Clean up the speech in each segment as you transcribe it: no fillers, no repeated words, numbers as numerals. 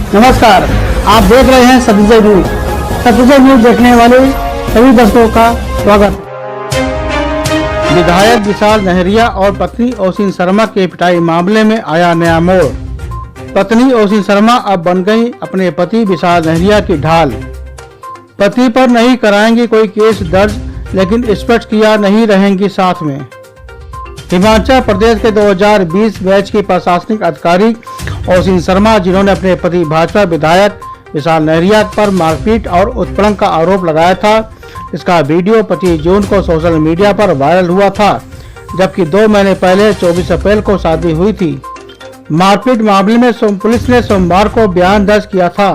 नमस्कार, आप देख रहे हैं सतविजय न्यूज। सतविजय न्यूज देखने वाले सभी दर्शकों का स्वागत। विधायक विशाल नहरिया और पत्नी ओसिन शर्मा के पिटाई मामले में आया नया मोड़। पत्नी ओसिन शर्मा अब बन गई अपने पति विशाल नहरिया की ढाल। पति पर नहीं कराएंगी कोई केस दर्ज, लेकिन स्पष्ट किया नहीं रहेंगी साथ में। हिमाचल प्रदेश के 2020 बैच की प्रशासनिक अधिकारी ओसिन शर्मा, जिन्होंने अपने पति भाजपा विधायक विशाल नहरिया पर मारपीट और उत्पीड़न का आरोप लगाया था, इसका वीडियो 25 जून को सोशल मीडिया पर वायरल हुआ था, जबकि 2 महीने पहले 24 अप्रैल को शादी हुई थी। मारपीट मामले में पुलिस ने सोमवार को बयान दर्ज किया था।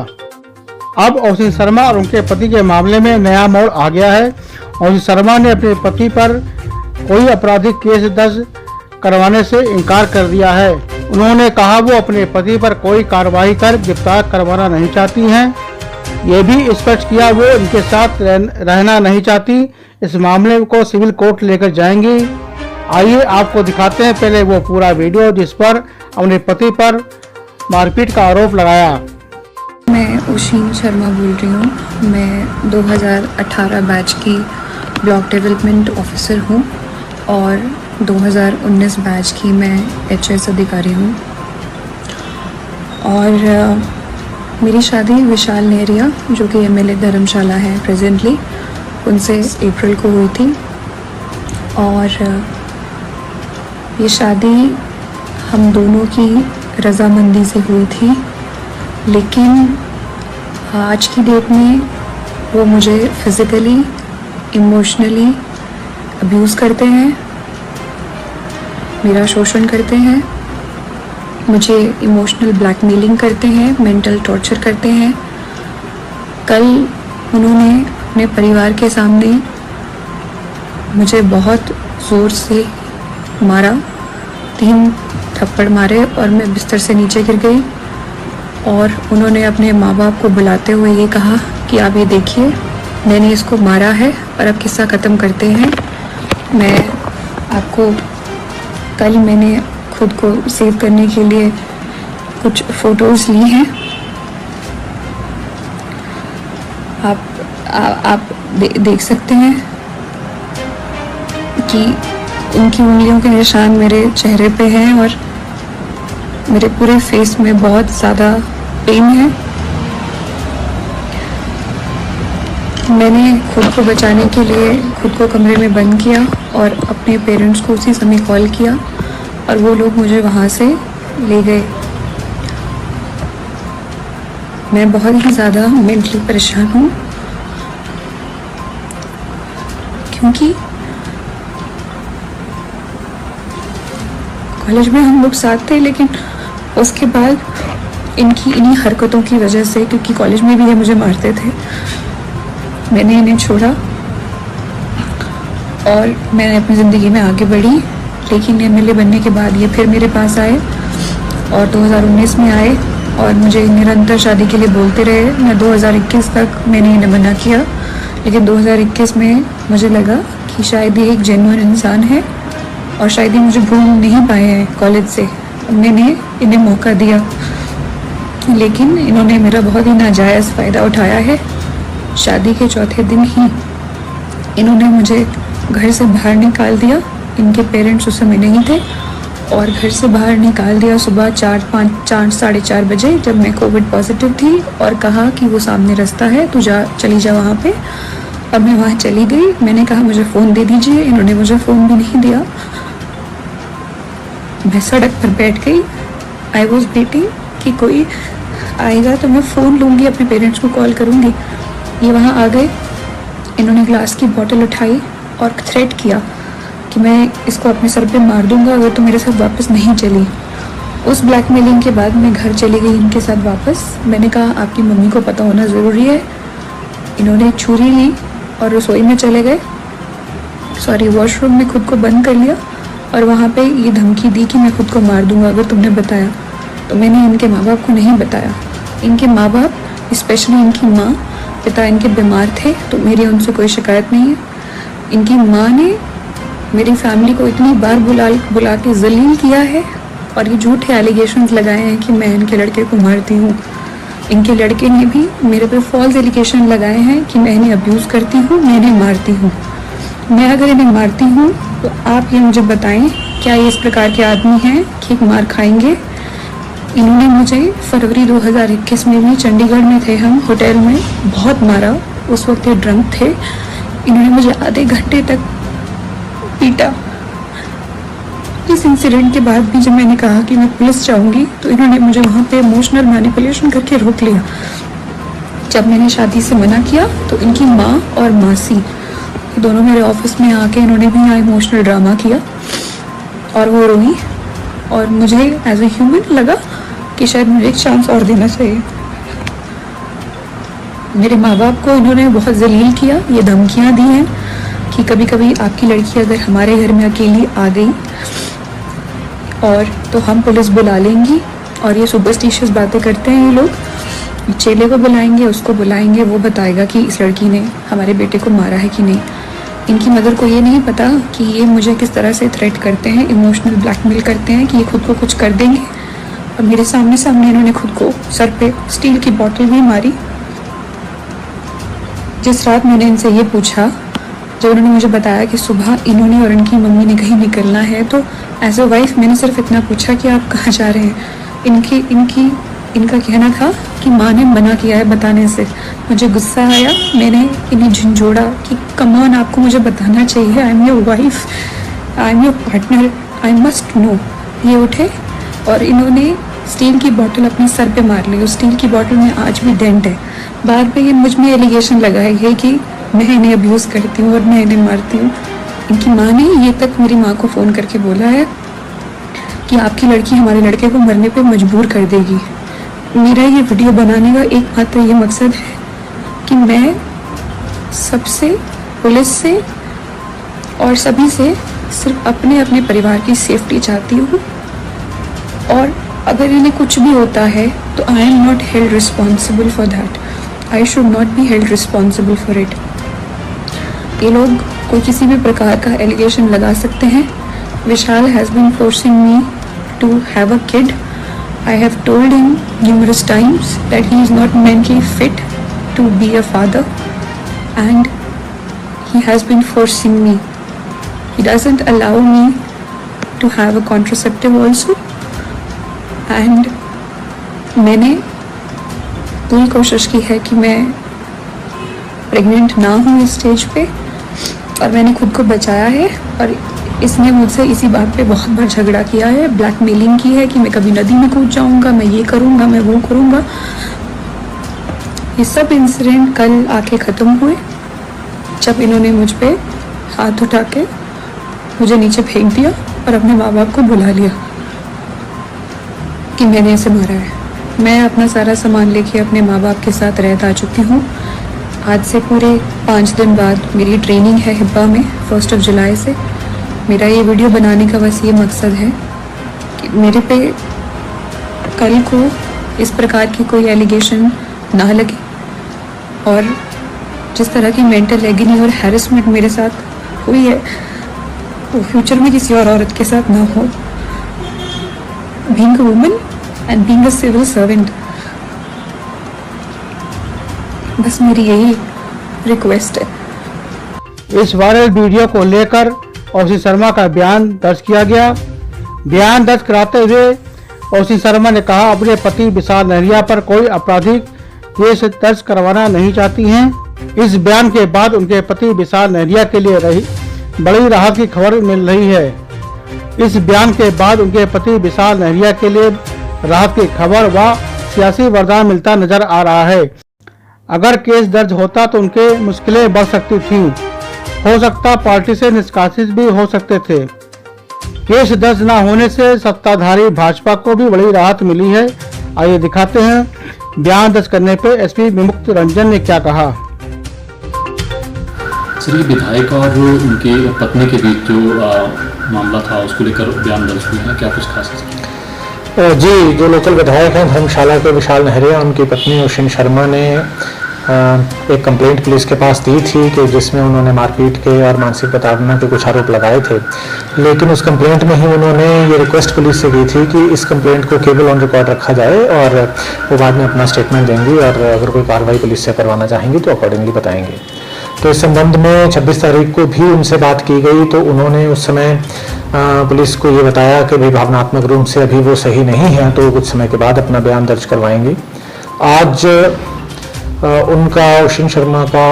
अब ओसिन शर्मा और उनके पति के मामले में नया मोड़ आ गया है। ओसिन शर्मा ने अपने पति पर कोई आपराधिक केस दर्ज करवाने से इनकार कर दिया है। उन्होंने कहा वो अपने पति पर कोई कार्रवाई कर गिरफ्तार करवाना नहीं चाहती हैं। ये भी स्पष्ट किया वो इनके साथ रहना नहीं चाहती। इस मामले को सिविल कोर्ट लेकर जाएंगी। आइए आपको दिखाते हैं पहले वो पूरा वीडियो जिस पर अपने पति पर मारपीट का आरोप लगाया। मैं ओसिन शर्मा बोल रही हूँ। मैं 2018 बैच की ब्लॉक डेवलपमेंट ऑफिसर हूँ और 2019 बैच की मैं एचएस अधिकारी हूँ। और मेरी शादी विशाल नहरिया, जो कि एमएलए धर्मशाला है प्रेजेंटली, उनसे अप्रैल को हुई थी। और ये शादी हम दोनों की रजामंदी से हुई थी, लेकिन आज की डेट में वो मुझे फिज़िकली, इमोशनली अब्यूज़ करते हैं, मेरा शोषण करते हैं, मुझे इमोशनल ब्लैकमेलिंग करते हैं, मेंटल टॉर्चर करते हैं। कल उन्होंने अपने परिवार के सामने मुझे बहुत ज़ोर से मारा, 3 थप्पड़ मारे और मैं बिस्तर से नीचे गिर गई। और उन्होंने अपने माँ बाप को बुलाते हुए ये कहा कि आप ये देखिए, मैंने इसको मारा है और अब किस्सा ख़त्म करते हैं। मैं आपको कल मैंने खुद को सेव करने के लिए कुछ फ़ोटोज़ ली हैं। आप देख सकते हैं कि उनकी उंगलियों के निशान मेरे चेहरे पे हैं और मेरे पूरे फेस में बहुत ज़्यादा पेन है। मैंने खुद को बचाने के लिए खुद को कमरे में बंद किया और अपने पेरेंट्स को उसी समय कॉल किया और वो लोग मुझे वहाँ से ले गए। मैं बहुत ही ज़्यादा मेंटली परेशान हूँ, क्योंकि कॉलेज में हम लोग साथ थे, लेकिन उसके बाद इन्हीं हरकतों की वजह से, क्योंकि कॉलेज में भी ये मुझे मारते थे, मैंने इन्हें छोड़ा और मैंने अपनी ज़िंदगी में आगे बढ़ी। लेकिन एमएलए बनने के बाद ये फिर मेरे पास आए और 2019 में आए और मुझे निरंतर शादी के लिए बोलते रहे। मैं 2021 तक मैंने इन्हें मना किया, लेकिन 2021 में मुझे लगा कि शायद ये एक जेन्युइन इंसान है और शायद ये मुझे भूल नहीं पाए हैं कॉलेज से। मैंने इन्हें मौका दिया, लेकिन इन्होंने मेरा बहुत ही नाजायज़ फ़ायदा उठाया है। शादी के चौथे दिन ही इन्होंने मुझे घर से बाहर निकाल दिया। इनके पेरेंट्स उस समय नहीं थे और घर से बाहर निकाल दिया सुबह 4 साढ़े 4 बजे, जब मैं कोविड पॉजिटिव थी, और कहा कि वो सामने रास्ता है, तू चली जा वहाँ पे। अब मैं वहाँ चली गई। मैंने कहा मुझे फ़ोन दे दीजिए, इन्होंने मुझे फ़ोन भी नहीं दिया। मैं सड़क पर बैठ गई। आई वॉज वेटिंग कि कोई आएगा तो मैं फ़ोन लूँगी, अपने पेरेंट्स को कॉल करूँगी। ये वहाँ आ गए। इन्होंने ग्लास की बोतल उठाई और थ्रेट किया कि मैं इसको अपने सर पे मार दूंगा अगर तो मेरे साथ वापस नहीं चली। उस ब्लैकमेलिंग के बाद मैं घर चली गई इनके साथ वापस। मैंने कहा आपकी मम्मी को पता होना ज़रूरी है। इन्होंने एक छुरी ली और रसोई में चले गए, वॉशरूम में खुद को बंद कर लिया और वहाँ पे ये धमकी दी कि मैं खुद को मार दूंगा अगर तुमने बताया। तो मैंने इनके माँ बाप को नहीं बताया। इनके माँ बाप, स्पेशली इनकी माँ, पिता इनके बीमार थे, तो मेरी उनसे कोई शिकायत नहीं है। इनकी माँ ने मेरी फैमिली को इतनी बार बुला के जलील किया है और ये झूठे एलिगेशंस लगाए हैं कि मैं इनके लड़के को मारती हूँ। इनके लड़के ने भी मेरे पे फॉल्स एलिगेशन लगाए हैं कि मैं इन्हें अब्यूज़ करती हूँ, मैं इन्हें मारती हूँ। मैं अगर इन्हें मारती हूँ तो आप ये मुझे बताएं, क्या ये इस प्रकार के आदमी हैं कि मार खाएंगे? इन्होंने मुझे फरवरी 2021 में भी, चंडीगढ़ में थे हम होटल में, बहुत मारा। उस वक्त ये ड्रंक थे। इन्होंने मुझे आधे घंटे तक पीटा। इस इंसिडेंट के बाद भी जब मैंने कहा कि मैं पुलिस जाऊंगी तो इन्होंने मुझे वहाँ पे इमोशनल मैनिपुलेशन करके रोक लिया। जब मैंने शादी से मना किया तो इनकी माँ और मासी दोनों मेरे ऑफिस में आके इन्होंने भी यहाँ इमोशनल ड्रामा किया और वो रोई। और मुझे एज ए ह्यूमन लगा कि शायद मुझे एक चांस और देना चाहिए। मेरे माँ बाप को इन्होंने बहुत जलील किया, ये धमकियाँ दी हैं कि कभी कभी आपकी लड़की अगर हमारे घर में अकेली आ गई और तो हम पुलिस बुला लेंगी। और ये सुपरस्टिशियस बातें करते हैं ये लोग। चेले को बुलाएंगे, उसको बुलाएंगे, वो बताएगा कि इस लड़की ने हमारे बेटे को मारा है कि नहीं। इनकी मदर को ये नहीं पता कि ये मुझे किस तरह से थ्रेट करते हैं, इमोशनल ब्लैकमेल करते हैं कि ये खुद को कुछ कर देंगे। और मेरे सामने सामने इन्होंने खुद को सर पे स्टील की बोतल भी मारी। जिस रात मैंने इनसे ये पूछा, जब उन्होंने मुझे बताया कि सुबह इन्होंने और इनकी मम्मी ने कहीं निकलना है, तो एज ए वाइफ मैंने सिर्फ इतना पूछा कि आप कहाँ जा रहे हैं। इनका कहना था कि माँ ने मना किया है बताने से। मुझे गुस्सा आया, मैंने इन्हें झंझोड़ा कि कम ऑन, आपको मुझे बताना चाहिए, I am your wife, I am your partner, I must know. ये उठे और इन्होंने स्टील की बोतल अपने सर पे मार ली। उस स्टील की बोतल में आज भी डेंट है। बाद में ये मुझ में एलिगेशन लगाई है कि मैं इन्हें अब्यूज़ करती हूँ और मैं इन्हें मारती हूँ। इनकी माँ ने ये तक मेरी माँ को फ़ोन करके बोला है कि आपकी लड़की हमारे लड़के को मरने पे मजबूर कर देगी। मेरा ये वीडियो बनाने का एकमात्र ये मकसद है कि मैं सबसे, पुलिस से और सभी से सिर्फ अपने अपने परिवार की सेफ्टी चाहती हूँ। और अगर इन्हें कुछ भी होता है तो I am not held responsible for that. I should not be held responsible for it. ये लोग कोई किसी भी प्रकार का एलिगेशन लगा सकते हैं। Vishal has been forcing me to have a kid. I have told him numerous times that he is not mentally fit to be a father, and he has been forcing me. He doesn't allow me to have a contraceptive also, and मैंने पूरी कोशिश की है कि मैं pregnant ना हूँ इस स्टेज पे, और मैंने खुद को बचाया है। और इसने मुझसे इसी बात पे बहुत बार झगड़ा किया है, ब्लैकमेलिंग की है कि मैं कभी नदी में कूद जाऊंगा, मैं ये करूंगा, मैं वो करूंगा। ये सब इंसिडेंट कल आके ख़त्म हुए जब इन्होंने मुझ पे हाथ उठा के मुझे नीचे फेंक दिया और अपने माँ बाप को बुला लिया कि मैंने इसे मारा है। मैं अपना सारा सामान लेके अपने माँ बाप के साथ रहता आ चुकी हूँ। आज से पूरे 5 दिन बाद मेरी ट्रेनिंग है हिब्बा में 1 जुलाई से। मेरा ये वीडियो बनाने का बस ये मकसद है कि मेरे पे कल को इस प्रकार की कोई एलिगेशन ना लगे, और जिस तरह की मेंटल एगनी और हैरेसमेंट मेरे साथ हुई है वो फ्यूचर में किसी और औरत के साथ ना हो। Being a woman and being a civil servant, बस मेरी यही रिक्वेस्ट है। इस वायरल वीडियो को लेकर ओसी शर्मा का बयान दर्ज किया गया। बयान दर्ज कराते हुए ओसी शर्मा ने कहा अपने पति विशाल नहरिया पर कोई आपराधिक केस दर्ज करवाना नहीं चाहती हैं। इस बयान के बाद उनके पति विशाल नहरिया के लिए बड़ी राहत की खबर मिल रही है। इस बयान के बाद उनके पति विशाल नहरिया के लिए राहत की खबर व सियासी वरदान मिलता नजर आ रहा है। अगर केस दर्ज होता तो उनके मुश्किलें बढ़ सकती थीं। हो सकता पार्टी से निष्कासित भी हो सकते थे। केस दर्ज न होने से सत्ताधारी भाजपा को भी बड़ी राहत मिली है। आइए दिखाते हैं बयान दर्ज करने पे एसपी विमुक्त रंजन ने क्या कहा। सर, ये विधायक और उनके पत्नी के बीच जो मामला था उसको लेकर बयान दर्ज हुए हैं, क्या कुछ खास है? जी, जो लोकल विधायक हैं धर्मशाला के विशाल नहरिया, उनकी पत्नी ओशिन शर्मा ने एक कंप्लेंट पुलिस के पास दी थी कि जिसमें उन्होंने मारपीट के और मानसिक प्रताड़ना के कुछ आरोप लगाए थे, लेकिन उस कंप्लेंट में ही उन्होंने ये रिक्वेस्ट पुलिस से की थी कि इस कंप्लेंट को केवल ऑन रिकॉर्ड रखा जाए और वो बाद में अपना स्टेटमेंट देंगी और अगर कोई कार्रवाई पुलिस से करवाना चाहेंगी तो अकॉर्डिंगली बताएंगे। तो इस संबंध में 26 तारीख को भी उनसे बात की गई, तो उन्होंने उस समय पुलिस को ये बताया कि भाई भावनात्मक रूप से अभी वो सही नहीं है, तो कुछ समय के बाद अपना बयान दर्ज करवाएंगी। आज उनका ओशिन शर्मा का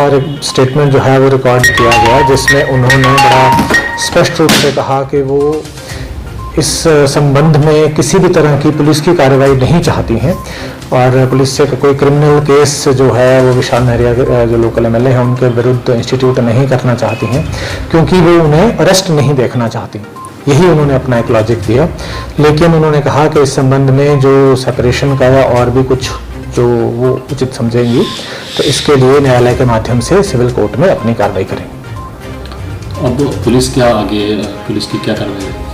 स्टेटमेंट जो है वो रिकॉर्ड किया गया, जिसमें उन्होंने बड़ा स्पष्ट रूप से कहा कि वो इस संबंध में किसी भी तरह की पुलिस की कार्रवाई नहीं चाहती हैं और पुलिस से कोई क्रिमिनल केस जो है वो विशाल नहरिया जो लोकल एमएलए हैं उनके विरुद्ध इंस्टीट्यूट नहीं करना चाहती हैं, क्योंकि वो उन्हें अरेस्ट नहीं देखना चाहती। यही उन्होंने अपना एक लॉजिक दिया, लेकिन उन्होंने कहा कि इस संबंध में जो सेपरेशन का या और भी कुछ जो वो उचित समझेंगी तो इसके लिए न्यायालय के माध्यम से सिविल कोर्ट में अपनी कार्रवाई करेंगे। अब पुलिस क्या आगे, पुलिस की क्या कार्रवाई है?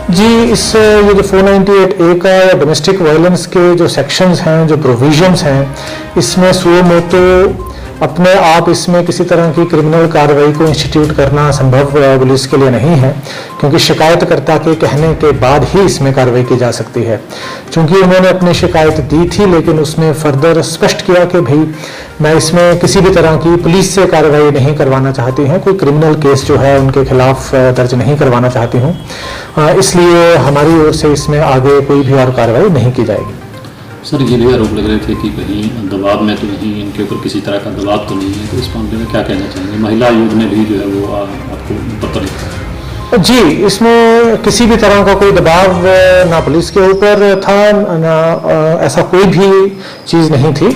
जी, इस ये जो 498A का या डोमेस्टिक वायलेंस के जो सेक्शंस हैं, जो प्रोविजंस हैं, इसमें सुओ मोटो अपने आप इसमें किसी तरह की क्रिमिनल कार्रवाई को इंस्टीट्यूट करना संभव पुलिस के लिए नहीं है, क्योंकि शिकायतकर्ता के कहने के बाद ही इसमें कार्रवाई की जा सकती है। चूंकि उन्होंने अपनी शिकायत दी थी, लेकिन उसमें फर्दर स्पष्ट किया कि भाई मैं इसमें किसी भी तरह की पुलिस से कार्रवाई नहीं करवाना चाहती हैं, कोई क्रिमिनल केस जो है उनके खिलाफ दर्ज नहीं करवाना चाहती हूँ, इसलिए हमारी ओर से इसमें आगे कोई भी और कार्रवाई नहीं की जाएगी। सर, ये भी आरोप लग रहे थे कि कहीं दबाव में तो नहीं, इनके ऊपर किसी तरह का दबाव तो नहीं है, तो इस मामले में क्या कहना चाहेंगे? महिला आयोग ने भी जो है वो आपको पत्र लिखा है। जी, इसमें किसी भी तरह का कोई दबाव ना पुलिस के ऊपर था, ना ऐसा कोई भी चीज़ नहीं थी।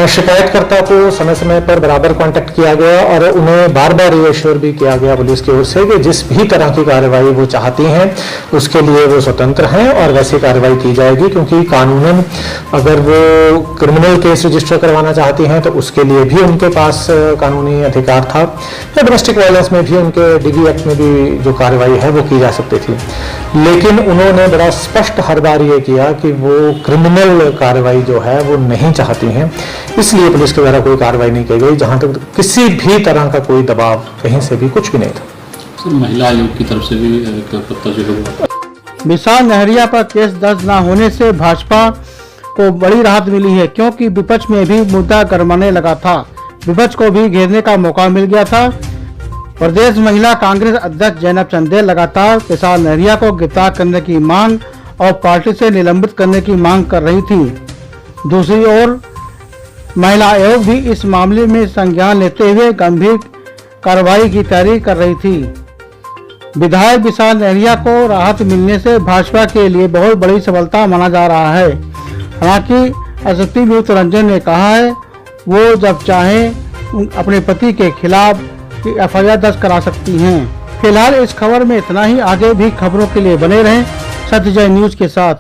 शिकायतकर्ता को समय समय पर बराबर कांटेक्ट किया गया और उन्हें बार बार रिएश्योर भी किया गया पुलिस की ओर से कि जिस भी तरह की कार्रवाई वो चाहती हैं उसके लिए वो स्वतंत्र हैं और वैसी कार्रवाई की जाएगी, क्योंकि कानूनन अगर वो क्रिमिनल केस रजिस्टर करवाना चाहती हैं तो उसके लिए भी उनके पास कानूनी अधिकार था, या डोमेस्टिक वायलेंस में भी उनके DV एक्ट में भी जो कार्रवाई है वो की जा सकती थी। लेकिन उन्होंने बड़ा स्पष्ट हर बार ये किया कि वो क्रिमिनल कार्रवाई जो है वो नहीं चाहती हैं, इसलिए पुलिस के द्वारा कोई कार्रवाई नहीं की गई, जहां तक किसी भी तरह का कोई दबाव कहीं से भी कुछ भी नहीं था। सर, महिला आयोग की तरफ से भी एक पत्र जो है विशाल नहरिया पर केस दर्ज न होने से भाजपा को बड़ी राहत मिली है, क्योंकि विपक्ष में भी मुद्दा गरमाने लगा था। विपक्ष को भी घेरने का मौका मिल गया था। प्रदेश महिला कांग्रेस अध्यक्ष जैनब चंदेल लगातार विशाल नहरिया को गिरफ्तार करने की मांग और पार्टी से निलंबित करने की मांग कर रही थी। दूसरी ओर महिला आयोग भी इस मामले में संज्ञान लेते हुए गंभीर कार्रवाई की तैयारी कर रही थी। विधायक विशाल नहरिया को राहत मिलने से भाजपा के लिए बहुत बड़ी सफलता माना जा रहा है। हालांकि एसएसपी विवेक रंजन ने कहा है वो जब चाहें अपने पति के खिलाफ FIR दर्ज करा सकती हैं। फिलहाल इस खबर में इतना ही। आगे भी खबरों के लिए बने रहें सत्यजय न्यूज के साथ।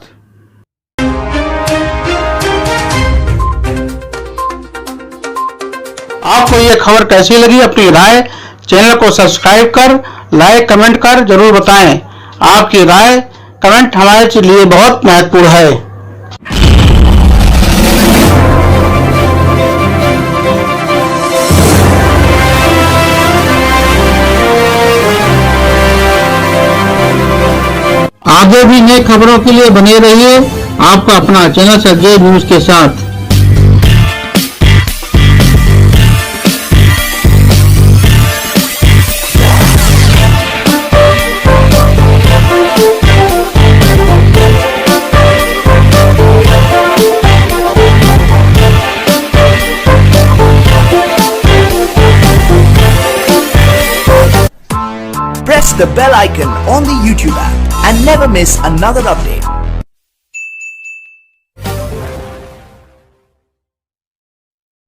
आपको ये खबर कैसी लगी? अपनी राय चैनल को सब्सक्राइब कर, लाइक, कमेंट कर जरूर बताएं। आपकी राय कमेंट हमारे लिए बहुत महत्वपूर्ण है। आगे भी नई खबरों के लिए बने रहिए आपका अपना चैनल सत्यजय न्यूज के साथ। Press the bell icon on the YouTube app and never miss another update.